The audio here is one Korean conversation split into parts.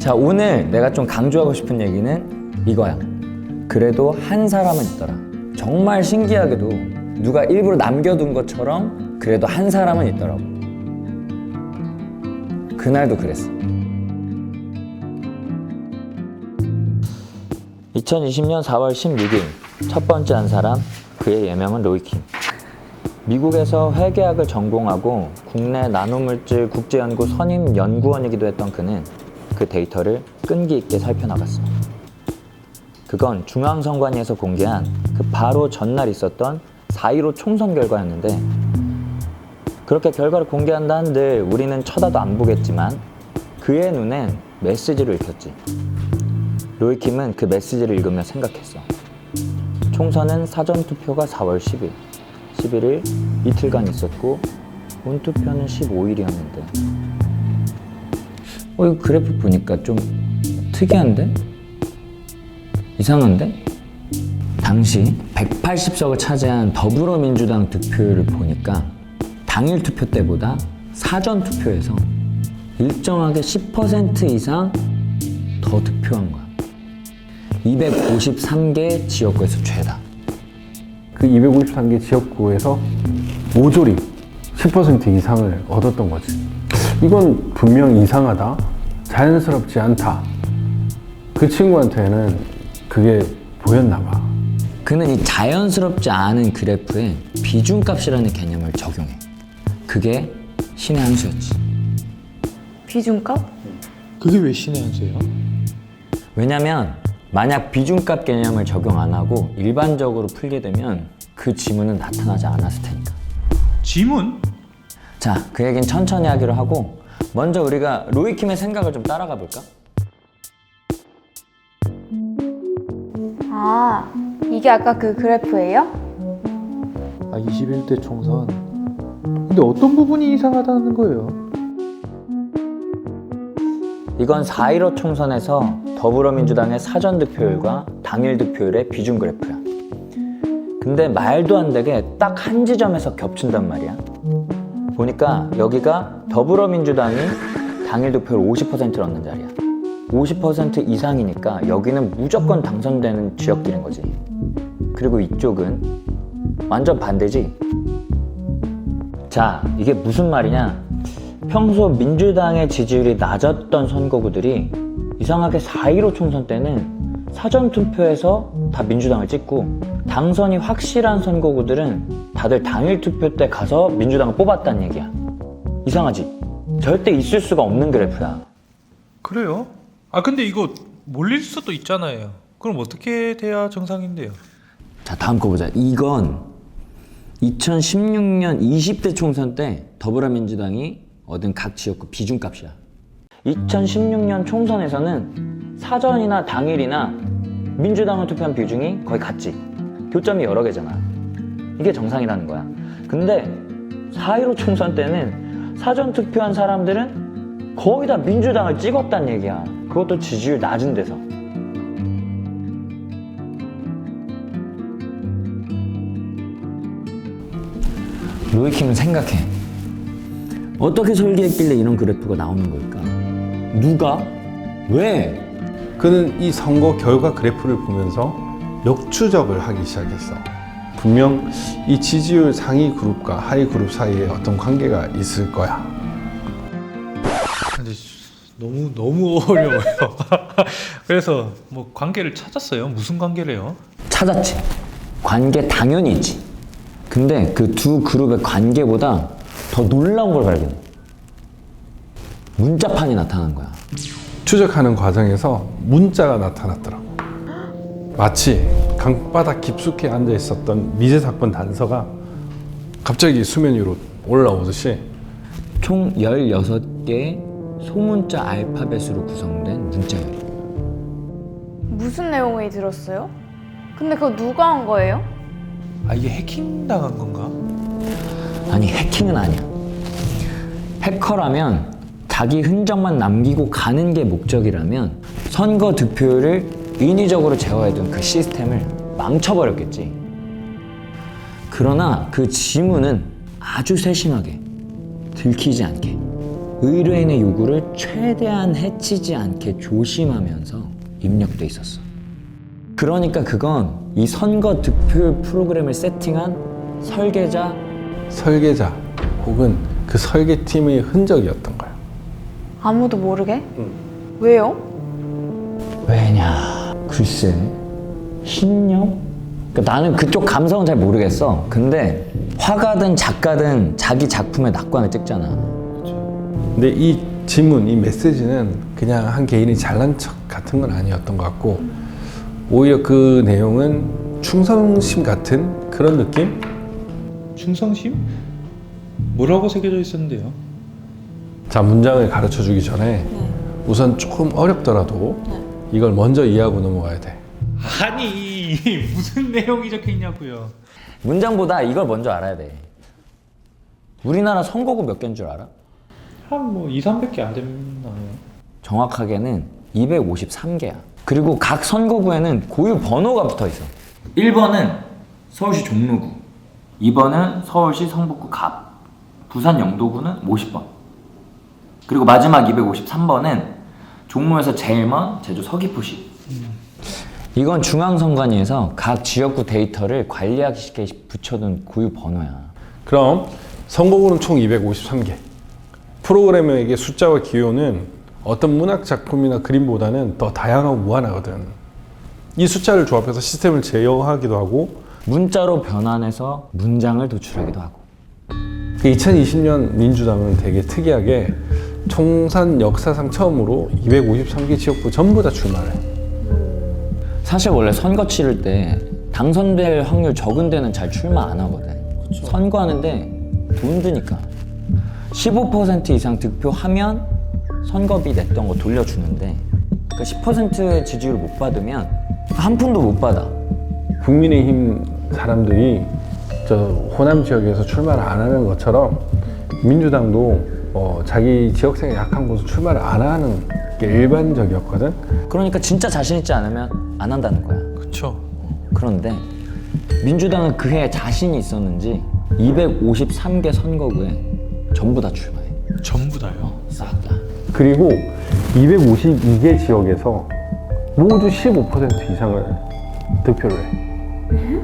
자, 오늘 내가 좀 강조하고 싶은 얘기는 이거야. 그래도 한 사람은 있더라. 정말 신기하게도 누가 일부러 남겨둔 것처럼 그래도 한 사람은 있더라고. 그날도 그랬어. 2020년 4월 16일 첫 번째 한 사람, 그의 예명은 로이킴. 미국에서 회계학을 전공하고 국내 나노물질 국제연구 선임 연구원이기도 했던 그는 그 데이터를 끈기 있게 살펴나갔어. 그건 중앙선관위에서 공개한 그 바로 전날 있었던 4.15 총선 결과였는데, 그렇게 결과를 공개한다 한들 우리는 쳐다도 안 보겠지만 그의 눈엔 메시지를 읽혔지. 로이킴은 그 메시지를 읽으며 생각했어. 총선은 사전투표가 4월 10일, 11일 이틀간 있었고 본투표는 15일이었는데 이 그래프 보니까 좀 특이한데? 이상한데? 당시 180석을 차지한 더불어민주당 득표율을 보니까 당일 투표 때보다 사전 투표에서 일정하게 10% 이상 더 득표한 거야. 253개 지역구에서 최다. 그 253개 지역구에서 모조리 10% 이상을 얻었던 거지. 이건 분명 이상하다, 자연스럽지 않다. 그 친구한테는 그게 보였나 봐. 그는 이 자연스럽지 않은 그래프에 비중값이라는 개념을 적용해. 그게 신의 한 수였지. 비중값? 그게 왜 신의 한 수예요? 왜냐면 만약 비중값 개념을 적용 안 하고 일반적으로 풀게 되면 그 지문은 나타나지 않았을 테니까. 지문? 자, 그 얘기는 천천히 하기로 하고 먼저 우리가 로이킴의 생각을 좀 따라가 볼까? 아, 이게 아까 그 그래프예요? 21대 총선. 근데 어떤 부분이 이상하다는 거예요? 이건 4.15 총선에서 더불어민주당의 사전 득표율과 당일 득표율의 비중 그래프야. 근데 말도 안 되게 딱 한 지점에서 겹친단 말이야. 보니까 여기가 더불어민주당이 당일 득표율 50%를 얻는 자리야. 50% 이상이니까 여기는 무조건 당선되는 지역들인 거지. 그리고 이쪽은 완전 반대지. 자, 이게 무슨 말이냐? 평소 민주당의 지지율이 낮았던 선거구들이 이상하게 4.15 총선 때는 사전투표에서 다 민주당을 찍고, 당선이 확실한 선거구들은 다들 당일 투표 때 가서 민주당을 뽑았다는 얘기야. 이상하지? 절대 있을 수가 없는 그래프야. 그래요? 아 근데 이거 몰릴 수도 있잖아요. 그럼 어떻게 돼야 정상인데요? 자, 다음 거 보자. 이건 2016년 20대 총선 때 더불어민주당이 얻은 각 지역구 비중값이야. 2016년 총선에서는 사전이나 당일이나 민주당을 투표한 비중이 거의 같지. 교점이 여러 개잖아. 이게 정상이라는 거야. 근데 4.15 총선 때는 사전 투표한 사람들은 거의 다 민주당을 찍었다는 얘기야. 그것도 지지율 낮은 데서. 로이킴은 생각해. 어떻게 설계했길래 이런 그래프가 나오는 걸까? 누가? 왜? 그는 이 선거 결과 그래프를 보면서 역추적을 하기 시작했어. 분명 이 지지율 상위 그룹과 하위 그룹 사이에 어떤 관계가 있을 거야. 근데 너무 어려워요. 그래서 뭐 관계를 찾았어요. 무슨 관계래요? 찾았지. 관계 당연히 있지. 근데 그 두 그룹의 관계보다 더 놀라운 걸 발견해. 문자판이 나타난 거야. 추적하는 과정에서 문자가 나타났더라고. 마치 강바닥 깊숙이 앉아 있었던 미제 사건 단서가 갑자기 수면 위로 올라오듯이 총 16개의 소문자 알파벳으로 구성된 문자열이야. 무슨 내용이 들었어요? 근데 그거 누가 한 거예요? 아 이게 해킹 당한 건가? 아니, 해킹은 아니야. 해커라면 자기 흔적만 남기고 가는 게 목적이라면 선거 득표율을 인위적으로 제어해둔 그 시스템을 망쳐버렸겠지. 그러나 그 지문은 아주 세심하게 들키지 않게 의뢰인의 요구를 최대한 해치지 않게 조심하면서 입력돼 있었어. 그러니까 그건 이 선거 득표율 프로그램을 세팅한 설계자 혹은 그 설계팀의 흔적이었던 거야. 아무도 모르게? 왜요? 왜냐? 글쎄, 신념? 그러니까 나는 그쪽 감성은 잘 모르겠어. 근데 화가든 작가든 자기 작품에 낙관을 찍잖아. 근데 이 지문, 이 메시지는 그냥 한 개인이 잘난 척 같은 건 아니었던 것 같고 오히려 그 내용은 충성심 같은 그런 느낌? 충성심? 뭐라고 새겨져 있었는데요? 자, 문장을 가르쳐 주기 전에 우선 조금 어렵더라도 이걸 먼저 이해하고 넘어가야 돼. 아니 무슨 내용이 적혀 있냐고요. 문장보다 이걸 먼저 알아야 돼. 우리나라 선거구 몇 개인 줄 알아? 한 뭐 2, 300개 안 되나요? 정확하게는 253개야. 그리고 각 선거구에는 고유 번호가 붙어 있어. 1번은 서울시 종로구, 2번은 서울시 성북구 갑, 부산 영도구는 50번. 그리고 마지막 253번은 종로에서 제일 먼 제주 서귀포시. 이건 중앙선관위에서 각 지역구 데이터를 관리하기 쉽게 붙여둔 고유 번호야. 그럼 선거구는 총 253개. 프로그래머에게 숫자와 기호는 어떤 문학 작품이나 그림보다는 더 다양하고 무한하거든. 이 숫자를 조합해서 시스템을 제어하기도 하고 문자로 변환해서 문장을 도출하기도 하고. 2020년 민주당은 되게 특이하게 총선 역사상 처음으로 253개 지역구 전부 다 출마를 해. 사실 원래 선거 치를 때 당선될 확률 적은 데는 잘 출마 안 하거든. 선거하는데 돈 드니까 15% 이상 득표하면 선거비 냈던 거 돌려주는데 그 10%의 지지율을 못 받으면 한 푼도 못 받아. 국민의힘 사람들이 저 호남 지역에서 출마를 안 하는 것처럼 민주당도 자기 지역색이 약한 곳은 출마를 안 하는 게 일반적이었거든. 그러니까 진짜 자신 있지 않으면 안 한다는 거야. 그쵸. 그런데 민주당은 그해 자신이 있었는지 253개 선거구에 전부 다 출마해. 전부 다요? 싹 다. 그리고 252개 지역에서 모두 15% 이상을 득표를 해.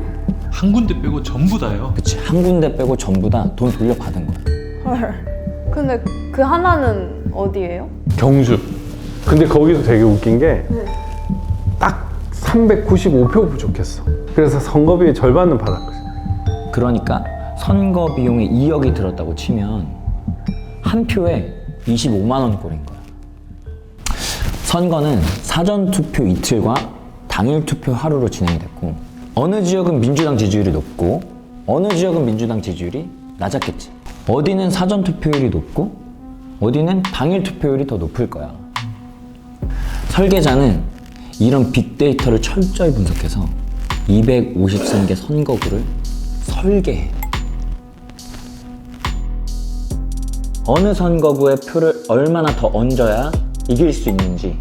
한 군데 빼고 전부 다요? 그치. 한 군데 빼고 전부 다 돈 돌려받은 거야. 헐. 근데 그 하나는 어디예요? 경주. 근데 거기도 되게 웃긴 게 딱 395표 부족했어. 그래서 선거비의 절반은 받았거든. 그러니까 선거 비용에 2억이 들었다고 치면 한 표에 25만 원 꼴인 거야. 선거는 사전 투표 이틀과 당일 투표 하루로 진행이 됐고 어느 지역은 민주당 지지율이 높고 어느 지역은 민주당 지지율이 낮았겠지. 어디는 사전 투표율이 높고 어디는 당일 투표율이 더 높을 거야. 설계자는 이런 빅데이터를 철저히 분석해서 253개 선거구를 설계해. 어느 선거구에 표를 얼마나 더 얹어야 이길 수 있는지,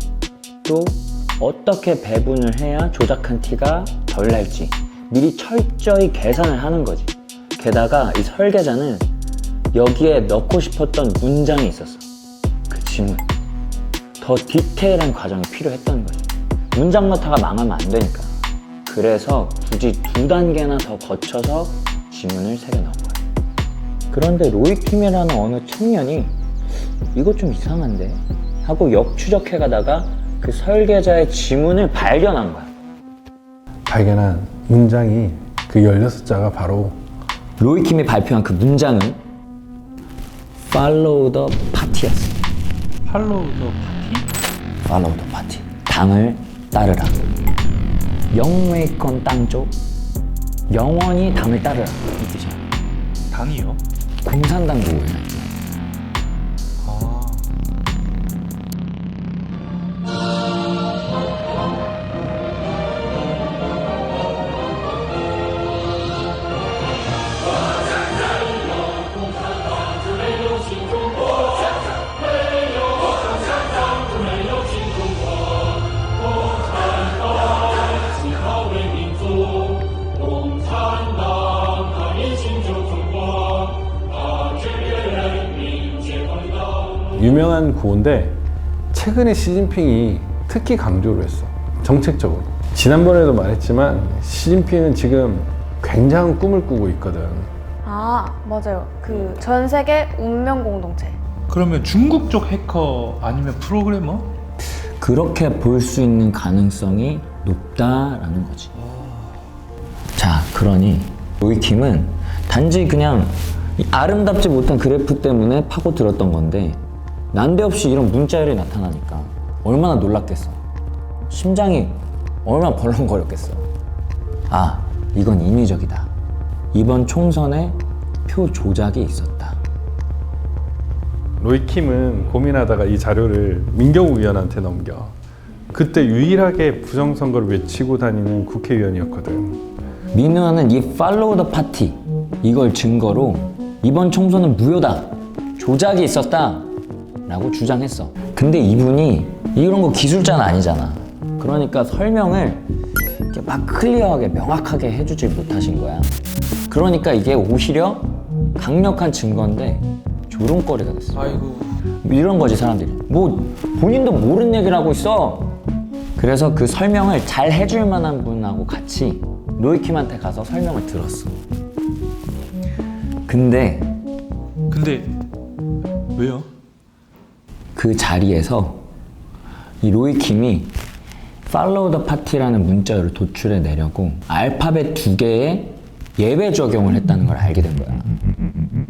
또 어떻게 배분을 해야 조작한 티가 덜 날지 미리 철저히 계산을 하는 거지. 게다가 이 설계자는 여기에 넣고 싶었던 문장이 있었어. 그 지문. 더 디테일한 과정이 필요했던 거지. 문장 넣다가 망하면 안 되니까. 그래서 굳이 2단계나 더 거쳐서 지문을 새겨 넣은 거야. 그런데 로이킴이라는 어느 청년이 이거 좀 이상한데? 하고 역추적해 가다가 그 설계자의 지문을 발견한 거야. 발견한 문장이 그 16자가 바로 로이킴이 발표한 그 문장은 Follow the Party였어. 팔로우 더 파티? Follow the Party. 당을 따르라. 영메이컨 땅쪽. 영원히 당을 따르라. 이 뜻이야. 당이요? 공산당 보호야. 아. 유명한 구호인데 최근에 시진핑이 특히 강조를 했어. 정책적으로. 지난번에도 말했지만 시진핑은 지금 굉장한 꿈을 꾸고 있거든. 아, 맞아요. 그 전 세계 운명 공동체. 그러면 중국 쪽 해커 아니면 프로그래머? 그렇게 볼 수 있는 가능성이 높다라는 거지. 자, 그러니 로이킴은 단지 그냥 이 아름답지 못한 그래프 때문에 파고들었던 건데 난데없이 이런 문자열이 나타나니까 얼마나 놀랐겠어. 심장이 얼마나 벌렁거렸겠어. 아, 이건 인위적이다. 이번 총선에 표 조작이 있었다. 로이킴은 고민하다가 이 자료를 민경욱 의원한테 넘겨. 그때 유일하게 부정선거를 외치고 다니는 국회의원이었거든. 민 의원은 이 팔로우 더 파티 이걸 증거로 이번 총선은 무효다, 조작이 있었다 라고 주장했어. 근데 이분이 이런 거 기술자는 아니잖아. 그러니까 설명을 이렇게 막 클리어하게 명확하게 해주질 못하신 거야. 그러니까 이게 오히려 강력한 증거인데 조롱거리가 됐어. 아이고. 이런 거지 사람들이. 뭐 본인도 모르는 얘기를 하고 있어. 그래서 그 설명을 잘 해줄 만한 분하고 같이 로이킴한테 가서 설명을 들었어. 근데 왜요? 그 자리에서 이 로이킴이 팔로우 더 파티라는 문자를 도출해 내려고 알파벳 2개의 예외 적용을 했다는 걸 알게 된 거야.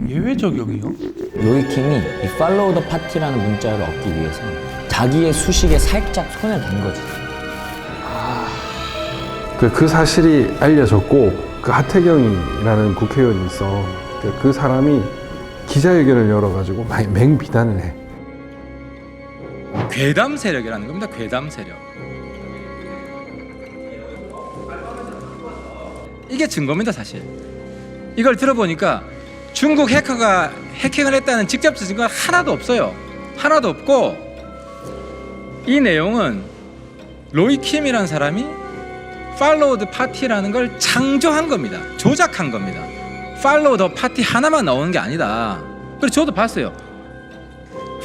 예외 적용이요? 로이킴이 이 팔로우 더 파티라는 문자를 얻기 위해서 자기의 수식에 살짝 손을 댄 거지. 그 사실이 알려졌고 그 하태경이라는 국회의원이 있어. 그 사람이 기자회견을 열어가지고 맹비난을 해. 괴담 세력이라는 겁니다. 괴담 세력. 이게 증거입니다, 사실. 이걸 들어보니까 중국 해커가 해킹을 했다는 직접적 증거가 하나도 없어요. 하나도 없고 이 내용은 로이킴이라는 사람이 팔로우 더 파티라는 걸 창조한 겁니다. 조작한 겁니다. 팔로우 더 파티 하나만 나오는 게 아니다. 그래서 저도 봤어요.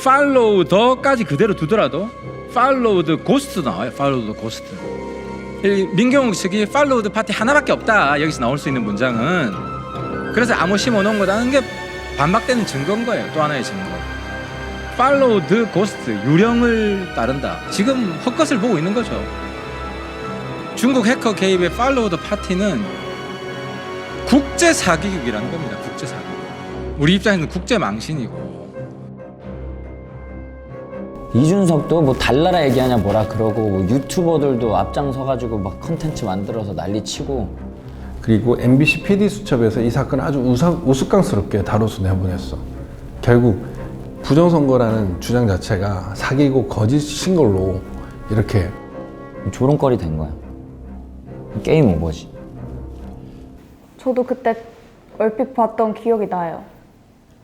팔로우 더까지 그대로 두더라도 팔로우 더 고스트 나와요. 팔로우 더 고스트. 민경욱 측이 팔로우 더 파티 하나밖에 없다. 여기서 나올 수 있는 문장은. 그래서 아무 심어놓은 거라는 게 반박되는 증거인 거예요. 또 하나의 증거. 팔로우 더 고스트, 유령을 따른다. 지금 헛것을 보고 있는 거죠. 중국 해커 개입의 팔로우 더 파티는 국제 사기극이라는 겁니다. 국제 사기극. 우리 입장에서는 국제 망신이고. 이준석도 뭐 달나라 얘기하냐 뭐라 그러고 뭐 유튜버들도 앞장서가지고 막 컨텐츠 만들어서 난리치고. 그리고 MBC PD 수첩에서 이 사건을 아주 우스꽝스럽게 다뤄서 내보냈어. 결국 부정선거라는 주장 자체가 사기고 거짓인 걸로 이렇게 조롱거리 된 거야. 게임 오버지. 저도 그때 얼핏 봤던 기억이 나요.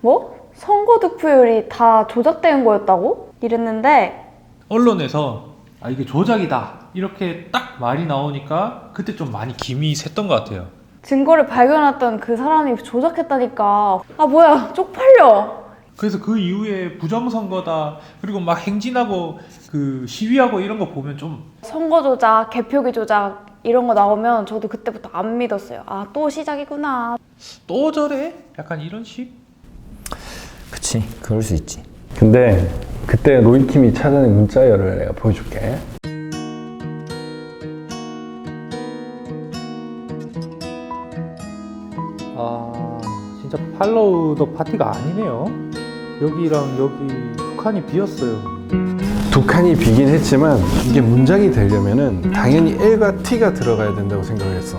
뭐? 선거 득표율이 다 조작된 거였다고? 이랬는데 언론에서 아 이게 조작이다 이렇게 딱 말이 나오니까 그때 좀 많이 김이 샜던 것 같아요. 증거를 발견했던 그 사람이 조작했다니까. 아 뭐야, 쪽팔려. 그래서 그 이후에 부정선거다 그리고 막 행진하고 그 시위하고 이런 거 보면 좀 선거 조작, 개표기 조작 이런 거 나오면 저도 그때부터 안 믿었어요. 아, 또 시작이구나. 또 저래? 약간 이런 식? 그치, 그럴 수 있지. 근데 그때 로이킴이 찾아낸 문자열을 내가 보여줄게. 아 진짜 팔로우 더 파티가 아니네요. 여기랑 여기 두 칸이 비었어요. 두 칸이 비긴 했지만 이게 문장이 되려면은 당연히 L과 T가 들어가야 된다고 생각했어.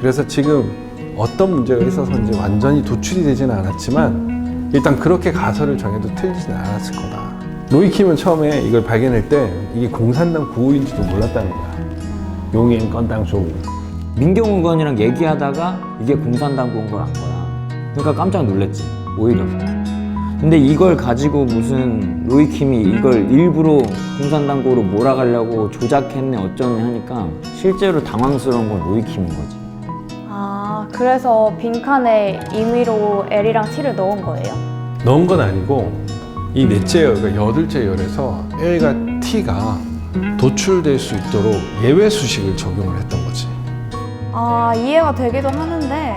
그래서 지금 어떤 문제가 있어서인지 완전히 도출이 되지는 않았지만 일단 그렇게 가설을 정해도 틀리지는 않았을 거다. 로이킴은 처음에 이걸 발견할 때 이게 공산당 구호인지도 몰랐다는 거야. 용인 건당 조우. 민경욱 의원이랑 얘기하다가 이게 공산당 구인 걸 안 거야. 그러니까 깜짝 놀랐지, 오히려. 근데 이걸 가지고 무슨 로이킴이 이걸 일부러 공산당고로 몰아가려고 조작했네 어쩌네 하니까 실제로 당황스러운 건 로이킴인 거지. 아, 그래서 빈칸에 임의로 L이랑 T를 넣은 거예요? 넣은 건 아니고 이 넷째 열, 그러니까 여덟째 열에서 L과 T가 도출될 수 있도록 예외 수식을 적용을 했던 거지. 아, 이해가 되기도 하는데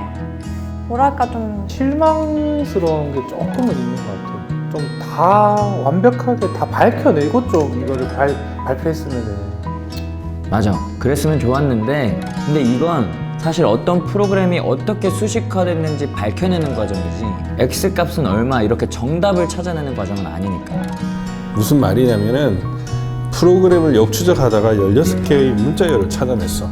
뭐랄까 좀 실망스러운 게 조금은 있는 것 같아요. 좀 다 완벽하게 다 밝혀내고 좀 이거를 발표했으면은. 맞아. 그랬으면 좋았는데 근데 이건 사실 어떤 프로그램이 어떻게 수식화됐는지 밝혀내는 과정이지 X값은 얼마 이렇게 정답을 찾아내는 과정은 아니니까. 무슨 말이냐면은 프로그램을 역추적하다가 16개의 문자열을 찾아냈어.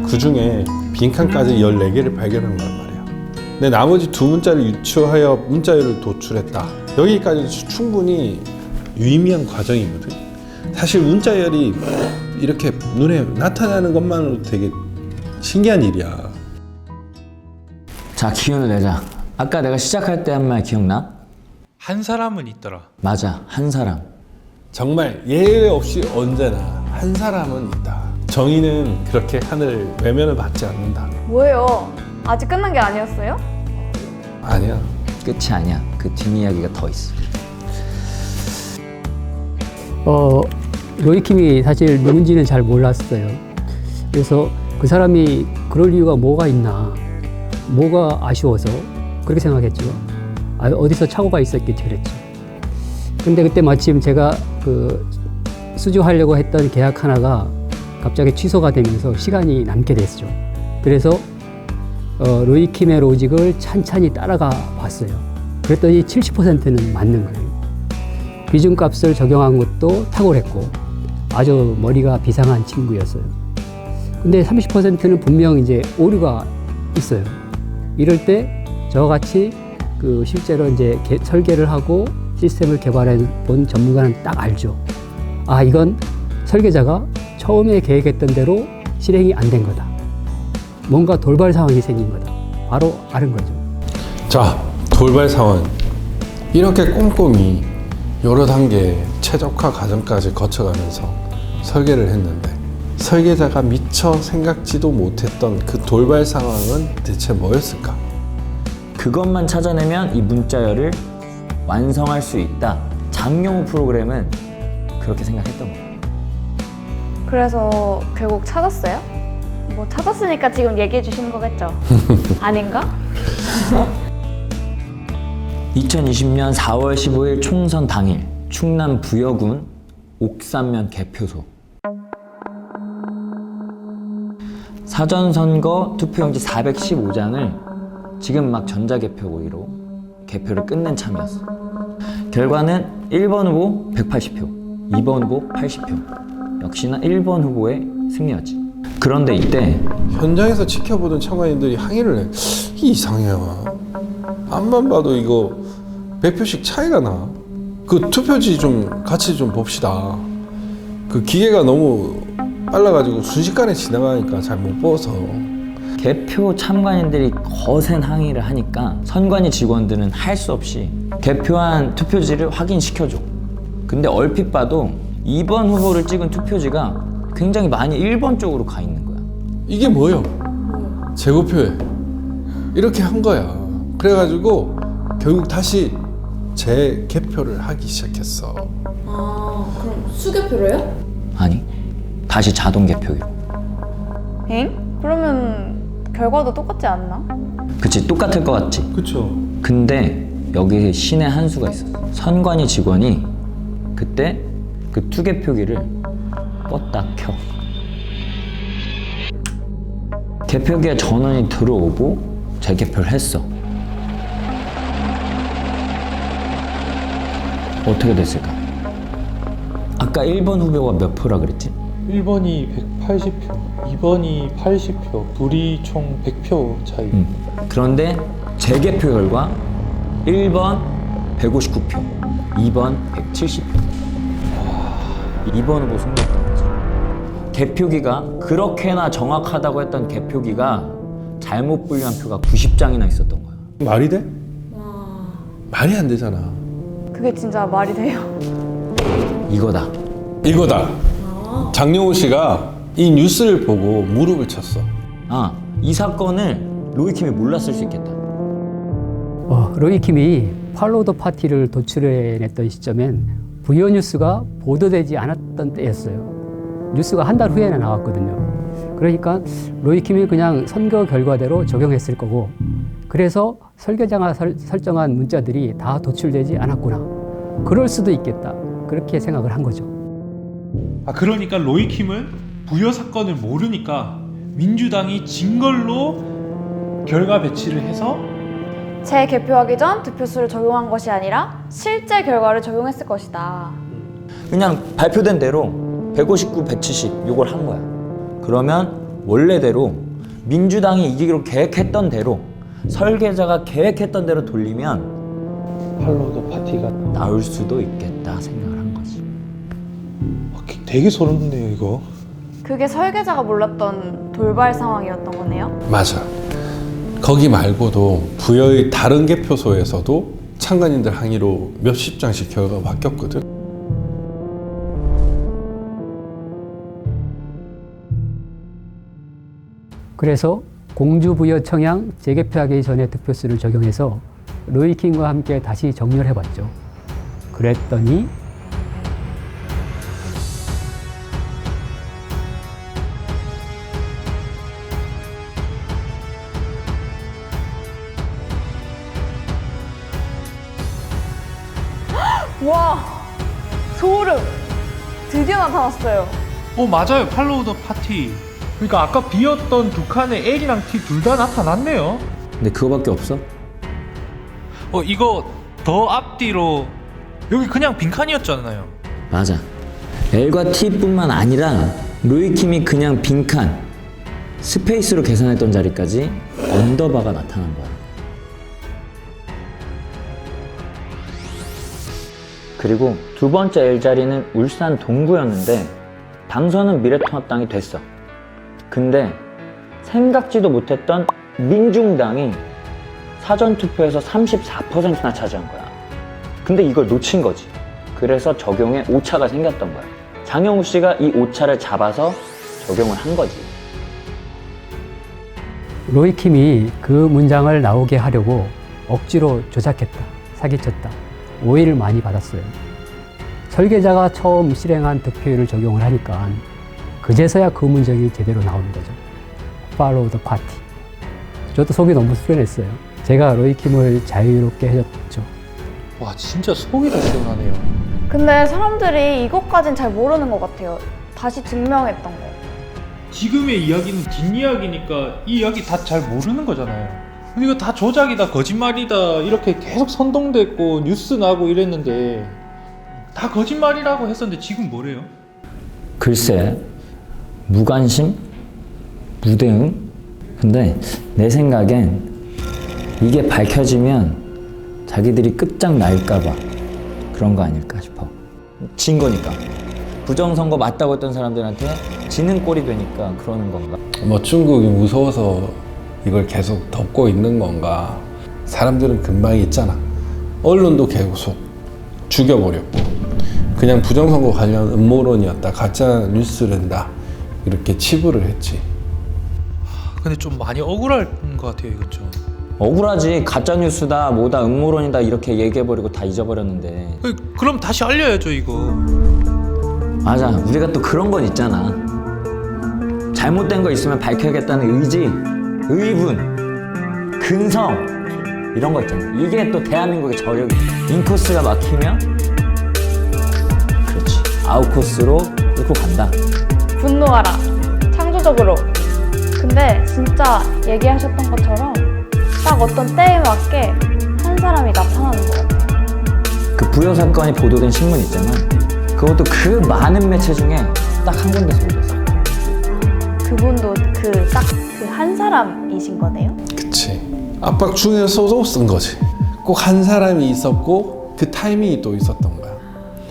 그 중에 빈칸까지 14개를 발견한 거란 말이야. 근데 나머지 두 문자를 유추하여 문자열을 도출했다. 여기까지도 충분히 유의미한 과정이거든. 사실 문자열이 이렇게 눈에 나타나는 것만으로도 되게 신기한 일이야. 자, 기운을 내자. 아까 내가 시작할 때 한 말 기억나? 한 사람은 있더라. 맞아. 한 사람. 정말 예외 없이 언제나 한 사람은 있다. 정의는 그렇게 하늘 외면을 받지 않는다. 뭐예요? 아직 끝난 게 아니었어요? 아니야. 끝이 아니야. 그 뒷이야기가 더 있어. 로이킴이 사실 누군지는 잘 몰랐어요. 그래서 그 사람이 그럴 이유가 뭐가 있나, 뭐가 아쉬워서 그렇게 생각했죠. 어디서 착오가 있었겠지 그랬죠. 근데 그때 마침 제가 그 수주하려고 했던 계약 하나가 갑자기 취소가 되면서 시간이 남게 됐죠. 그래서 로이킴의 로직을 찬찬히 따라가 봤어요. 그랬더니 70%는 맞는 거예요. 비중값을 적용한 것도 탁월했고 아주 머리가 비상한 친구였어요. 근데 30%는 분명 이제 오류가 있어요. 이럴 때 저와 같이 그 실제로 이제 설계를 하고 시스템을 개발해 본 전문가는 딱 알죠. 아, 이건 설계자가 처음에 계획했던 대로 실행이 안 된 거다. 뭔가 돌발 상황이 생긴 거다. 바로 아는 거죠. 자, 돌발 상황. 이렇게 꼼꼼히 여러 단계 최적화 과정까지 거쳐가면서 설계를 했는데 설계자가 미처 생각지도 못했던 그 돌발 상황은 대체 뭐였을까? 그것만 찾아내면 이 문자열을 완성할 수 있다. 장용호 프로그램은 그렇게 생각했던 거예요. 그래서 결국 찾았어요? 뭐 찾았으니까 지금 얘기해 주시는 거겠죠? 아닌가? 2020년 4월 15일 총선 당일 충남 부여군 옥산면 개표소. 사전선거 투표용지 415장을 지금 막 전자개표기로 개표를 끝낸 참이었어. 결과는 1번 후보 180표, 2번 후보 80표. 역시나 1번 후보의 승리였지. 그런데 이때 현장에서 지켜보던 참관인들이 항의를 해. 이상해요. 앞만 봐도 이거 100표씩 차이가 나. 그 투표지 좀 같이 좀 봅시다. 그 기계가 너무 빨라가지고 순식간에 지나가니까 잘 못 보서. 개표 참관인들이 거센 항의를 하니까 선관위 직원들은 할 수 없이 개표한 투표지를 확인시켜줘. 근데 얼핏 봐도 2번 후보를 찍은 투표지가 굉장히 많이 1번 쪽으로 가 있는 거야. 이게 뭐예요? 재고표에 이렇게 한 거야. 그래가지고 결국 다시 재개표를 하기 시작했어. 아, 그럼 수개표로요? 아니, 다시 자동 개표기로. 엥? 그러면 결과도 똑같지 않나? 그치, 똑같을 것 같지? 그쵸. 근데 여기 신의 한 수가 있었어. 선관위 직원이 그때 그 투개표기를 껐다 켜. 개표기에 전원이 들어오고 재개표를 했어. 어떻게 됐을까? 아까 1번 후보가 몇 표라 그랬지? 1번이 180표, 2번이 80표, 둘이 총 100표 차이. 그런데 재개표 결과 1번 159표, 2번 170표. 2번 후보 승리했던 거지. 개표기가 그렇게나 정확하다고 했던 개표기가 잘못 분류한 표가 90장이나 있었던 거야. 말이 돼? 말이 안 되잖아. 그게 진짜 말이 돼요? 이거다. 이거다. 장용호 씨가 이 뉴스를 보고 무릎을 쳤어. 아, 이 사건을 로이킴이 몰랐을 수 있겠다. 로이킴이 팔로우 더 파티를 도출해냈던 시점엔 부여 뉴스가 보도되지 않았던 때였어요. 뉴스가 한 달 후에나 나왔거든요. 그러니까 로이킴이 그냥 선거 결과대로 적용했을 거고, 그래서 설계자가 설정한 문자들이 다 도출되지 않았구나. 그럴 수도 있겠다. 그렇게 생각을 한 거죠. 아 그러니까 로이킴은 부여 사건을 모르니까 민주당이 진 걸로 결과 배치를 해서 재개표하기 전 득표수를 적용한 것이 아니라 실제 결과를 적용했을 것이다. 그냥 발표된 대로 159, 170 이걸 한 거야. 그러면 원래대로 민주당이 이기기로 계획했던 대로 설계자가 계획했던 대로 돌리면 팔로우더 파티가 나올 수도 있겠다 생각을 한 거지. 되게 소름 돋네요, 이거. 그게 설계자가 몰랐던 돌발 상황이었던 거네요. 맞아. 거기 말고도 부여의 다른 개표소에서도 참관인들 항의로 몇십 장씩 결과가 바뀌었거든. 그래서 공주부여 청양 재개표하기 전에 득표수를 적용해서 로이킴과 함께 다시 정리를 해봤죠. 그랬더니 와, 소름! 드디어 나타났어요. 맞아요. 팔로우 더 파티. 그러니까 아까 비었던 두 칸의 L이랑 T 둘 다 나타났네요. 근데 그거밖에 없어? 이거 더 앞뒤로 여기 그냥 빈칸이었잖아요. 맞아. L과 T뿐만 아니라 로이킴이 그냥 빈칸 스페이스로 계산했던 자리까지 언더바가 나타난 거야. 그리고 두 번째 L 자리는 울산 동구였는데 당선은 미래통합당이 됐어. 근데 생각지도 못했던 민중당이 사전투표에서 34%나 차지한 거야. 근데 이걸 놓친 거지. 그래서 적용에 오차가 생겼던 거야. 장영우 씨가 이 오차를 잡아서 적용을 한 거지. 로이킴이 그 문장을 나오게 하려고 억지로 조작했다, 사기쳤다, 오해를 많이 받았어요. 설계자가 처음 실행한 득표율을 적용을 하니까 그제서야 그 문장이 제대로 나오는 거죠. Follow the party. 저도 속이 너무 후련했어요. 제가 로이킴을 자유롭게 해줬죠. 와, 진짜 속이 다 시원하네요. 근데 사람들이 이것까진 잘 모르는 것 같아요. 다시 증명했던 거. 지금의 이야기는 뒷이야기니까 이 이야기 다 잘 모르는 거잖아요. 근데 이거 다 조작이다, 거짓말이다 이렇게 계속 선동됐고 뉴스 나고 이랬는데 다 거짓말이라고 했었는데 지금 뭐래요? 글쎄, 무관심? 무대응? 근데 내 생각엔 이게 밝혀지면 자기들이 끝장날까봐 그런 거 아닐까 싶어. 진 거니까. 부정선거 맞다고 했던 사람들한테 지는 꼴이 되니까 그러는 건가? 뭐 중국이 무서워서 이걸 계속 덮고 있는 건가? 사람들은 금방 있잖아. 언론도 계속 죽여버렸고 그냥 부정선거 관련 음모론이었다, 가짜 뉴스랜다 이렇게 치부를 했지. 근데 좀 많이 억울할 것 같아요, 이것 좀. 억울하지. 가짜뉴스다, 뭐다, 음모론이다 이렇게 얘기해버리고 다 잊어버렸는데. 그럼 다시 알려야죠, 이거. 맞아. 우리가 또 그런 건 있잖아. 잘못된 거 있으면 밝혀야겠다는 의지, 의분, 근성 이런 거 있잖아. 이게 또 대한민국의 저력이. 인코스가 막히면 그렇지. 아웃코스로 끌고 간다. 분노하라. 창조적으로. 근데 진짜 얘기하셨던 것처럼 딱 어떤 때에 맞게 한 사람이 나타나는 것 같아요. 그 부여 사건이 보도된 신문 있잖아. 그것도 그 많은 매체 중에 딱 한 군데서 보도했어. 그분도 딱 그 한 사람이신 거네요? 그치. 압박 중에서도 쓴 거지. 꼭 한 사람이 있었고 그 타이밍이 또 있었던 거야.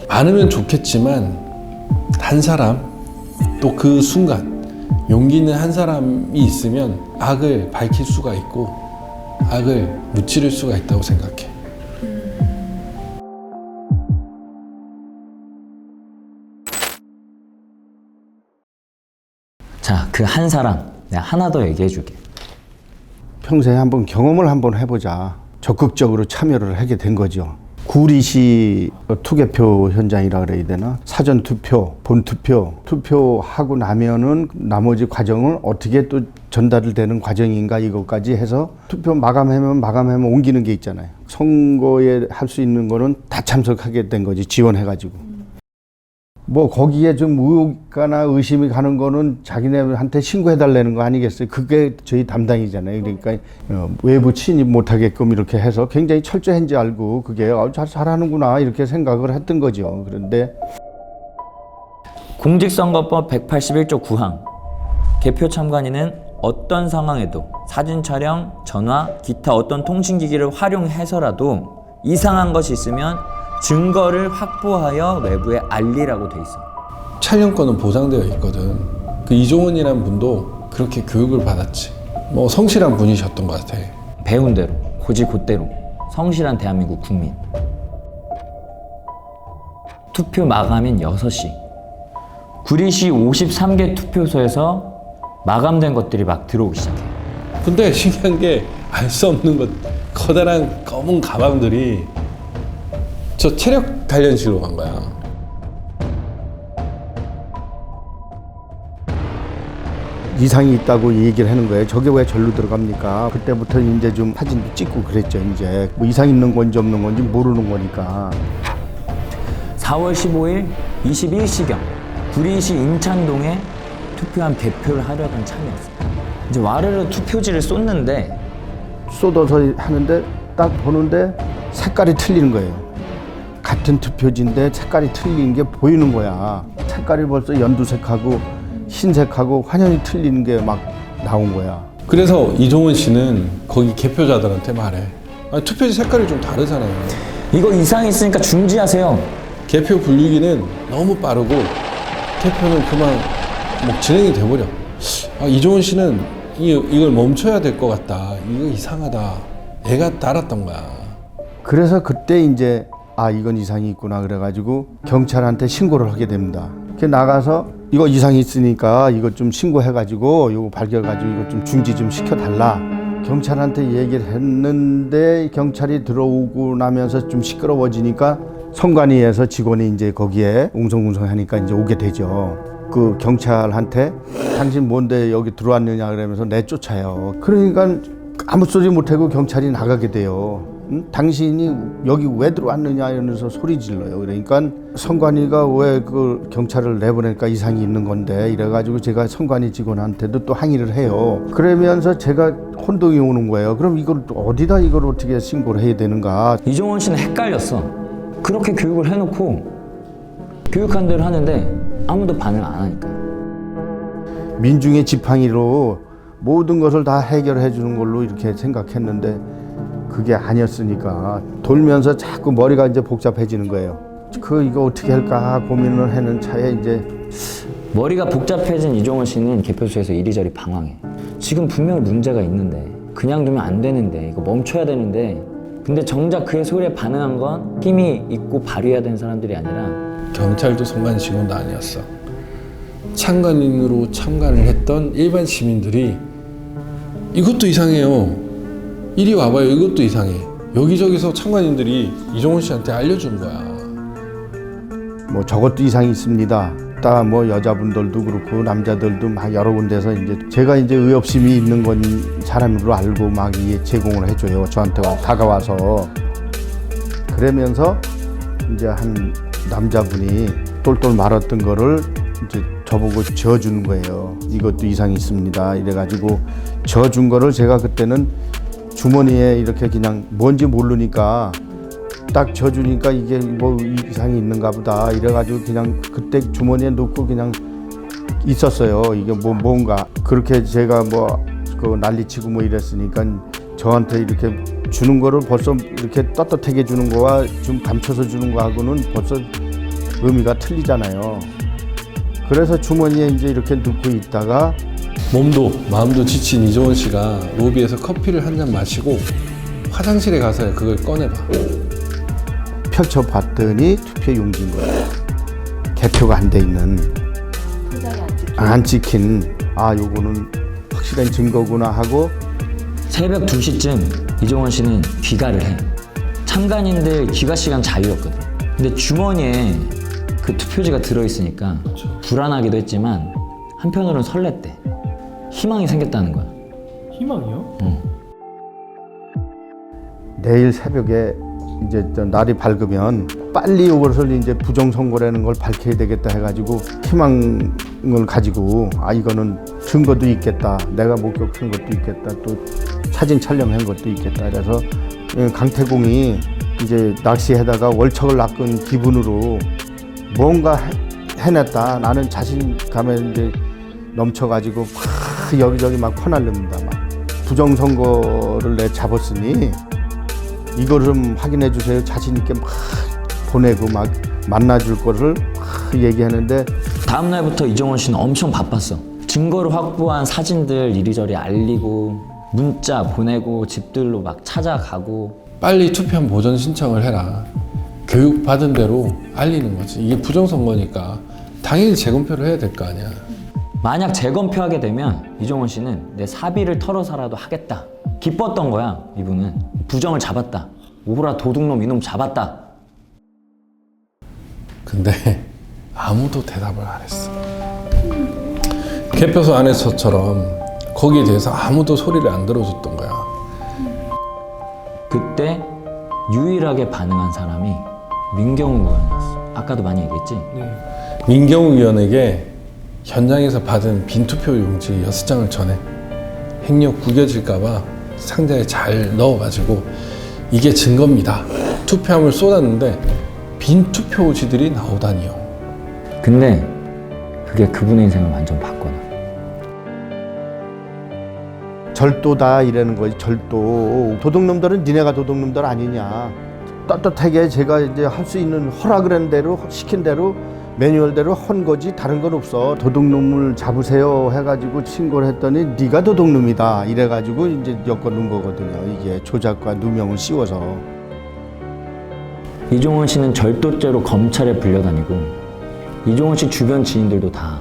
많으면 좋겠지만 한 사람, 또 그 순간 용기 있는 한 사람이 있으면 악을 밝힐 수가 있고 악을 무찌를 수가 있다고 생각해. 자, 그 한 사람 내가 하나 더 얘기해 줄게. 평생에 한번 경험을 한번 해보자. 적극적으로 참여를 하게 된 거죠. 구리시 투개표 현장이라 그래야 되나? 사전 투표, 본 투표, 투표하고 나면은 나머지 과정을 어떻게 또 전달을 되는 과정인가 이것까지 해서 투표 마감하면 옮기는 게 있잖아요. 선거에 할 수 있는 거는 다 참석하게 된 거지, 지원해가지고. 뭐 거기에 좀 의혹이나 의심이 가는 거는 자기네한테 신고해달라는 거 아니겠어요? 그게 저희 담당이잖아요. 그러니까 외부 침입 못하게끔 이렇게 해서 굉장히 철저한지 알고 그게 잘하는구나 이렇게 생각을 했던 거죠. 그런데 공직선거법 181조 9항 개표 참관인은 어떤 상황에도 사진 촬영, 전화, 기타 어떤 통신기기를 활용해서라도 이상한 것이 있으면 증거를 확보하여 외부에 알리라고 돼 있어. 촬영권은 보장되어 있거든. 그 이종원이라는 분도 그렇게 교육을 받았지. 뭐 성실한 분이셨던 것 같아. 배운 대로, 곧대로 성실한 대한민국 국민. 투표 마감인 6시. 구리시 53개 투표소에서 마감된 것들이 막 들어오기 시작해. 근데 신기한 게 알 수 없는 것, 커다란 검은 가방들이 저 체력 단련실로 간 거야. 이상이 있다고 얘기를 하는 거예요. 저게 왜 절로 들어갑니까? 그때부터 이제 좀 사진도 찍고 그랬죠. 이제 뭐 이상 있는 건지 없는 건지 모르는 거니까. 4월 15일 21시경 구리시 인창동에 투표함 개표를 하려던 참이었어. 이제 와르르 투표지를 쏟는데 쏟아서 하는데 딱 보는데 색깔이 틀리는 거예요. 같은 투표지인데 색깔이 틀린 게 보이는 거야. 색깔이 벌써 연두색하고 흰색하고 환연히 틀리는 게 막 나온 거야. 그래서 이종원 씨는 거기 개표자들한테 말해. 아니, 투표지 색깔이 좀 다르잖아요. 이거 이상이 있으니까 중지하세요. 개표 분류기는 너무 빠르고 개표는 그만 뭐 진행이 돼버려. 이종원 씨는 이걸 멈춰야 될 것 같다. 이거 이상하다. 애가 달았던 거야. 그래서 그때 이제 이건 이상이 있구나 그래가지고 경찰한테 신고를 하게 됩니다. 나가서 이거 이상이 있으니까 이거 좀 신고해가지고 이거 발견해가지고 이거 좀 중지 좀 시켜달라. 경찰한테 얘기를 했는데 경찰이 들어오고 나면서 좀 시끄러워지니까 선관위에서 직원이 이제 거기에 웅성웅성하니까 이제 오게 되죠. 그 경찰한테 당신 뭔데 여기 들어왔느냐 그러면서 내쫓아요. 그러니까 아무 소리 못하고 경찰이 나가게 돼요. 당신이 여기 왜 들어왔느냐 이러면서 소리 질러요. 그러니까 선관위가 왜 그 경찰을 내보내니까 이상이 있는 건데 이래가지고 제가 선관위 직원한테도 또 항의를 해요. 그러면서 제가 혼동이 오는 거예요. 그럼 이걸 어디다 이걸 어떻게 신고를 해야 되는가? 이종원 씨는 헷갈렸어. 그렇게 교육을 해놓고 교육한 대로 하는데 아무도 반응을 안 하니까. 민중의 지팡이로 모든 것을 다 해결해 주는 걸로 이렇게 생각했는데 그게 아니었으니까 돌면서 자꾸 머리가 이제 복잡해지는 거예요. 이거 어떻게 할까 고민을 하는 차에 이제 머리가 복잡해진 이종원 씨는 개표소에서 이리저리 방황해. 지금 분명히 문제가 있는데 그냥 두면 안 되는데 이거 멈춰야 되는데 근데 정작 그의 소리에 반응한 건 힘이 있고 발휘해야 되는 사람들이 아니라 경찰도 선관 직원도 아니었어. 참관인으로 참관을 했던 일반 시민들이 이것도 이상해요. 이리 와봐요. 이것도 이상해. 여기저기서 참관인들이 이종원 씨한테 알려주는 거야. 뭐 저것도 이상이 있습니다. 딱 뭐 여자분들도 그렇고 남자들도 막 여러 군데서 이제 제가 이제 의협심이 있는 건 사람으로 알고 막 제공을 해줘요. 저한테 다가와서. 그러면서 이제 한 남자분이 똘똘 말았던 거를 이제 저보고 져주는 거예요. 이것도 이상이 있습니다. 이래가지고 져준 거를 제가 그때는 주머니에 이렇게 그냥 뭔지 모르니까 딱 져주니까 이게 뭐 이상이 있는가 보다 이래가지고 그냥 그때 주머니에 넣고 그냥 있었어요. 이게 뭔가 그렇게 제가 뭐 그 난리치고 뭐 이랬으니까 저한테 이렇게 주는 거를 벌써 이렇게 떳떳하게 주는 거와 좀 감춰서 주는 거하고는 벌써 의미가 틀리잖아요. 그래서 주머니에 이제 이렇게 넣고 있다가 몸도 마음도 지친 이종원 씨가 로비에서 커피를 한 잔 마시고 화장실에 가서 그걸 꺼내봐. 펼쳐봤더니 투표 용지인 거예요. 개표가 안 돼 있는. 안 찍힌. 요거는 확실한 증거구나 하고 새벽 2시쯤 이종원 씨는 귀가를 해. 참관인들 귀가 시간 자유였거든. 근데 주머니에 그 투표지가 들어있으니까 불안하기도 했지만 한편으로는 설렜대. 희망이 생겼다는 거야. 희망이요? 내일 새벽에 이제 날이 밝으면 빨리 이것을 이제 부정선거라는 걸 밝혀야 되겠다 해가지고 희망을 가지고 이거는 증거도 있겠다. 내가 목격한 것도 있겠다. 또 사진 촬영한 것도 있겠다. 그래서 강태공이 이제 낚시에다가 월척을 낚은 기분으로 뭔가 해냈다. 나는 자신감에 이제 넘쳐가지고 막 여기저기 막 퍼날릅니다. 막 부정선거를 내 잡았으니 이걸 좀 확인해 주세요. 자신 있게 막 보내고 막 만나줄 거를 막 얘기하는데 다음 날부터 이종원 씨는 엄청 바빴어. 증거를 확보한 사진들 이리저리 알리고 문자 보내고 집들로 막 찾아가고. 빨리 투표한 보전 신청을 해라. 교육 받은 대로 알리는 거지. 이게 부정선거니까 당연히 재검표를 해야 될 거 아니야. 만약 재검표하게 되면 이종원 씨는 내 사비를 털어서라도 하겠다. 기뻤던 거야. 이분은 부정을 잡았다. 오호라 도둑놈 이놈 잡았다. 근데 아무도 대답을 안 했어. 개표소 안에서처럼 거기에 대해서 아무도 소리를 안 들어줬던 거야. 그때 유일하게 반응한 사람이 민경욱 의원이었어. 아까도 많이 얘기했지? 민경욱 의원에게 현장에서 받은 빈 투표 용지 6장을 전해. 행력 구겨질까봐 상자에 잘 넣어가지고 이게 증거입니다. 투표함을 쏟았는데 빈 투표지들이 나오다니요. 근데 그게 그분의 인생을 완전 바꿔놔. 절도다 이라는 거지. 절도. 도둑놈들은 니네가 도둑놈들 아니냐. 떳떳하게 제가 이제 할 수 있는 허락을 한 대로 시킨 대로 매뉴얼대로 한 거지 다른 건 없어. 도둑놈을 잡으세요 해가지고 신고를 했더니 네가 도둑놈이다 이래가지고 이제 엮어놓은 거거든요. 이게 조작과 누명을 씌워서. 이종원 씨는 절도죄로 검찰에 불려다니고 이종원 씨 주변 지인들도 다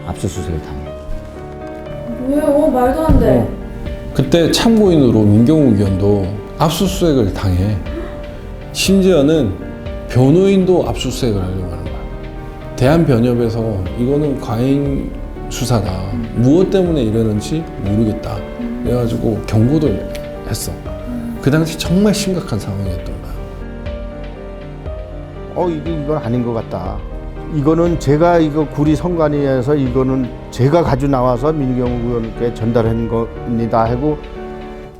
압수수색을 당해. 뭐예요? 말도 안 돼. 그때 참고인으로 민경욱 의원도 압수수색을 당해. 심지어는 변호인도 압수수색을 하려고 하는 거야. 대한변협에서 이거는 과잉 수사다. 무엇 때문에 이러는지 모르겠다. 그래가지고 경고도 했어. 그 당시 정말 심각한 상황이었던 거야. 이건 아닌 것 같다. 이거는 제가 이거 구리 선관위에서 이거는 제가 가지고 나와서 민경욱 의원께 전달한 겁니다 하고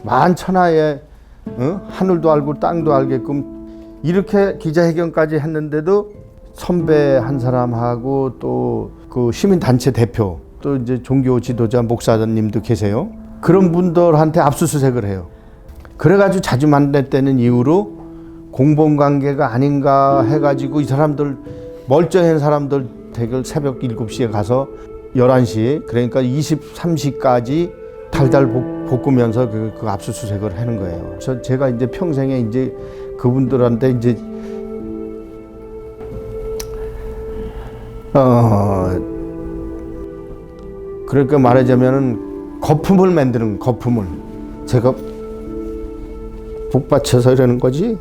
만천하에 하늘도 알고 땅도 알게끔 이렇게 기자회견까지 했는데도 선배 한 사람하고 또 그 시민단체 대표 또 이제 종교 지도자 목사님도 계세요. 그런 분들한테 압수수색을 해요. 그래가지고 자주 만났다는 이유로 공범관계가 아닌가 해가지고 이 사람들 멀쩡한 사람들 대결 새벽 7시에 가서 11시 그러니까 23시까지 달달 볶으면서 그 압수수색을 하는 거예요. 제가 이제 평생에 이제 그분들한테 이제 그러니까 말하자면은 거품을 만드는 거품을 제가 복받쳐서 이러는 거지.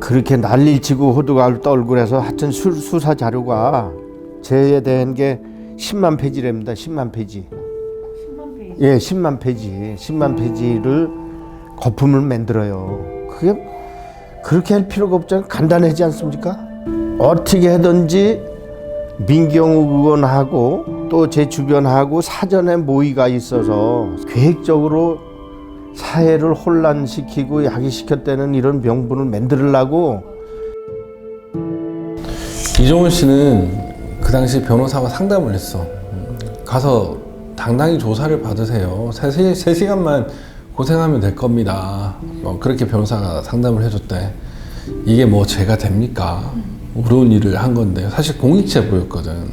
그렇게 난리를 치고 호두가 떨고 그래서 하여튼 수사 자료가 제에 대한 게 10만 페이지랍니다. 10만 페이지. 10만 페이지? 예, 10만 페이지. 10만 페이지를 거품을 만들어요. 그게 그렇게 할 필요가 없잖아요. 간단하지 않습니까? 어떻게 하든지 민경욱 의원하고 또 제 주변하고 사전에 모의가 있어서 계획적으로 사회를 혼란시키고 야기시켰다는 이런 명분을 만들려고. 이종원 씨는 그 당시 변호사와 상담을 했어. 가서 당당히 조사를 받으세요. 3시간만 고생하면 될 겁니다. 그렇게 변호사가 상담을 해줬대. 이게 뭐 죄가 됩니까? 어려운 일을 한 건데 사실 공익죄 보였거든.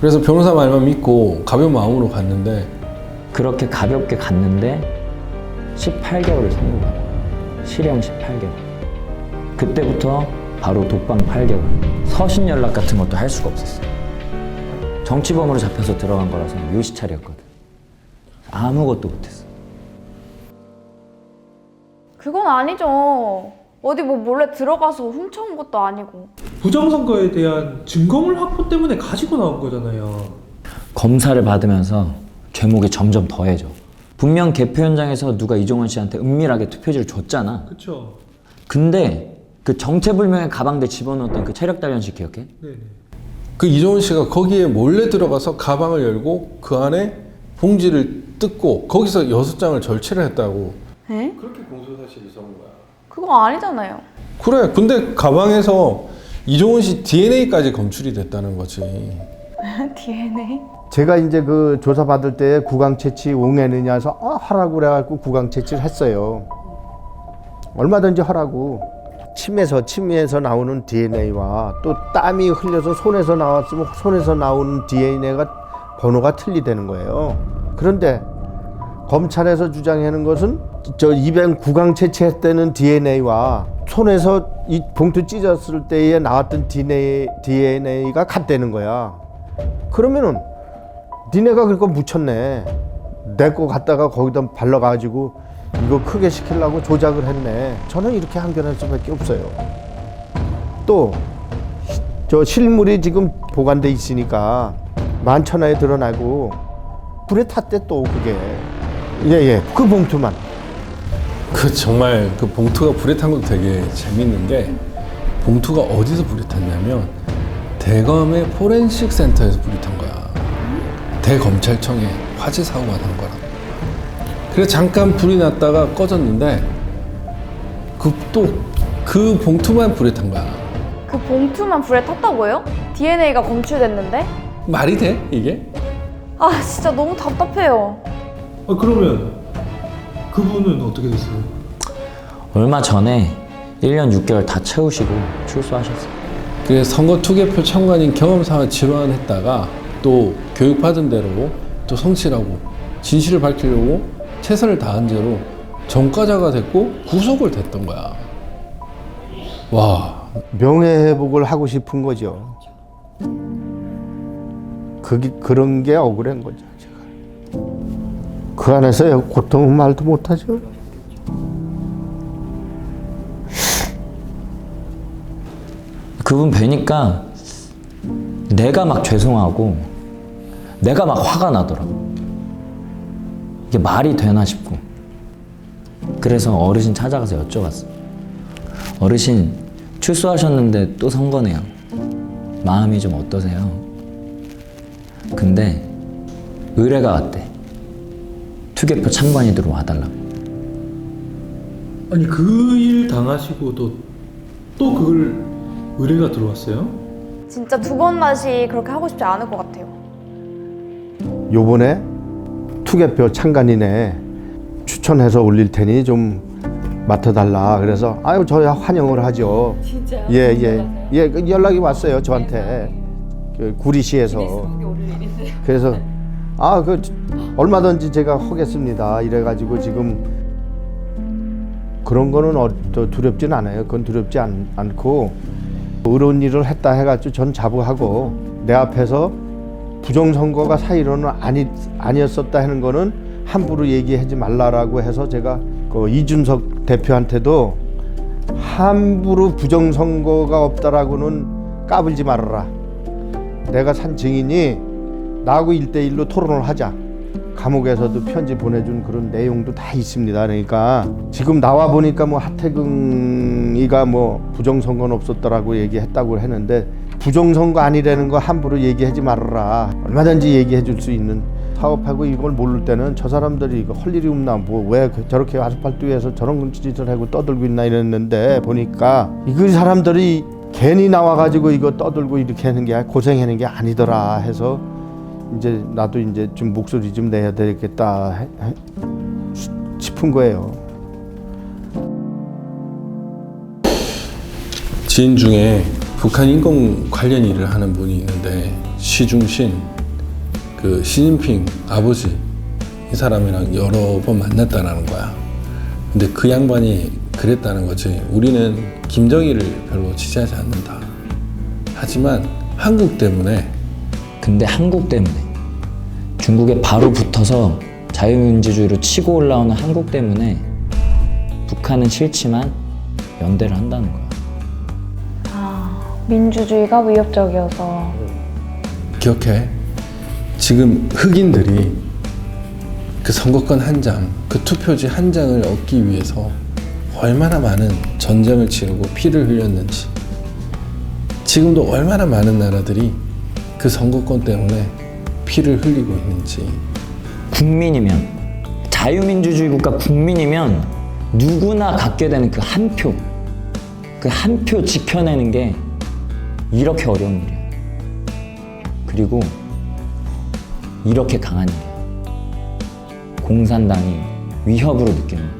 그래서 변호사 말만 믿고 가벼운 마음으로 갔는데 그렇게 가볍게 갔는데 18개월을 선고받아. 실형 18개월. 그때부터 바로 독방 8개월. 서신 연락 같은 것도 할 수가 없었어. 정치범으로 잡혀서 들어간 거라서 유시찰이었거든. 아무것도 못했어. 그건 아니죠. 어디 뭐 몰래 들어가서 훔쳐온 것도 아니고. 부정선거에 대한 증거물 확보 때문에 가지고 나온 거잖아요. 검사를 받으면서 죄목이 점점 더해져. 분명 개표 현장에서 누가 이종원 씨한테 은밀하게 투표지를 줬잖아. 그렇죠. 근데 그 정체불명의 가방대 집어넣었던 그 체력 단련식 기억해? 네네. 그 이종원 씨가 거기에 몰래 들어가서 가방을 열고 그 안에 봉지를 뜯고 거기서 6장을 절취를 했다고. 에? 그렇게 공소사실이 적은 거야. 그거 아니잖아요. 그래. 근데 가방에서 이종원 씨 DNA까지 검출이 됐다는 거지. DNA? 제가 이제 그 조사 받을 때 구강 채취 옹해느냐 해서 하라고 그래갖고 구강 채취를 했어요. 얼마든지 하라고. 침에서 나오는 DNA와 또 땀이 흘려서 손에서 나왔으면 손에서 나오는 DNA가 번호가 틀리다는 거예요. 그런데 검찰에서 주장하는 것은 저 입엔 구강 채취했다는 DNA와 손에서 이 봉투 찢었을 때에 나왔던 DNA가 같다는 거야. 그러면은 니네가 그거 묻혔네. 내 거 갖다가 거기다 발라가지고 이거 크게 시키려고 조작을 했네. 저는 이렇게 항변할 수밖에 없어요. 또 저 실물이 지금 보관돼 있으니까 만천하에 드러나고 불에 탔대 또 그게. 예예. 그 봉투만. 그 정말 그 봉투가 불에 탄 것도 되게 재밌는 게 봉투가 어디서 불이 탔냐면 대검의 포렌식 센터에서 불이 탄 거야. 대검찰청에 화재 사고가 난 거라. 그래서 잠깐 불이 났다가 꺼졌는데 그 봉투만 불에 탄 거야. 그 봉투만 불에 탔다고요? DNA가 검출됐는데? 말이 돼 이게? 아 진짜 너무 답답해요. 그러면 그분은 어떻게 됐어요? 얼마 전에 1년 6개월 다 채우시고 출소하셨어요. 그 선거 투개표 참관인 경험상을 질환했다가 또 교육받은 대로 또 성실하고 진실을 밝히려고 최선을 다한 죄로 전과자가 됐고 구속을 됐던 거야. 와. 명예회복을 하고 싶은 거죠. 그런 게 억울한 거죠. 제가. 그 안에서 고통은 말도 못하죠. 그분 뵈니까 내가 막 죄송하고 내가 막 화가 나더라고. 이게 말이 되나 싶고. 그래서 어르신 찾아가서 여쭤봤어. 어르신 출소하셨는데 또 선거네요. 마음이 좀 어떠세요? 근데 의뢰가 왔대. 투개표 참관인으로 와달라고. 아니 그 일 당하시고도 또 그걸 의뢰가 들어왔어요? 진짜 두 번 다시 그렇게 하고 싶지 않을 것 같아요. 요번에 투개표 참관인에 추천해서 올릴 테니 좀 맡아달라. 그래서 아유 저야 환영을 하죠. 진짜요? 예, 그 연락이 왔어요 저한테. 그 구리시에서. 그래서 그 얼마든지 제가 하겠습니다. 이래가지고 지금 그런 거는 두렵진 않아요. 그건 두렵지 않고 어려운 일을 했다 해가지고 전 자부하고 내 앞에서 부정선거가 사실은 아니었었다 하는 거는 함부로 얘기하지 말라라고 해서 제가 그 이준석 대표한테도 함부로 부정선거가 없다라고는 까불지 말아라. 내가 산 증인이 나하고 1대1로 토론을 하자. 감옥에서도 편지 보내준 그런 내용도 다 있습니다. 그러니까 지금 나와 보니까 뭐 하태경이가 뭐 부정선거는 없었더라고 얘기했다고 했는데 부정선거 아니라는 거 함부로 얘기하지 말아라. 얼마든지 얘기해 줄 수 있는 사업하고 이걸 모를 때는 저 사람들이 이거 할 일이 없나 뭐 왜 저렇게 아스팔트 위에서 저런 짓을 하고 떠들고 있나 이랬는데 보니까 이 사람들이 괜히 나와가지고 이거 떠들고 이렇게 하는 게 고생하는 게 아니더라 해서 이제 나도 이제 좀 목소리 좀 내야 되겠다 싶은 거예요. 지인 중에 북한 인권 관련 일을 하는 분이 있는데 시중신 그 시진핑 아버지 이 사람이랑 여러 번 만났다라는 거야. 근데 그 양반이 그랬다는 거지. 우리는 김정일을 별로 지지하지 않는다. 하지만 한국 때문에. 근데 한국 때문에, 중국에 바로 붙어서 자유민주주의로 치고 올라오는 한국 때문에 북한은 싫지만 연대를 한다는 거야. 민주주의가 위협적이어서. 기억해. 지금 흑인들이 그 선거권 한 장, 그 투표지 한 장을 얻기 위해서 얼마나 많은 전쟁을 치르고 피를 흘렸는지, 지금도 얼마나 많은 나라들이 그 선거권 때문에 피를 흘리고 있는지. 국민이면, 자유민주주의 국가 국민이면 누구나 갖게 되는 그 한 표, 그 한 표 지켜내는 게 이렇게 어려운 일이야. 그리고 이렇게 강한 일이야. 공산당이 위협으로 느끼는 거야.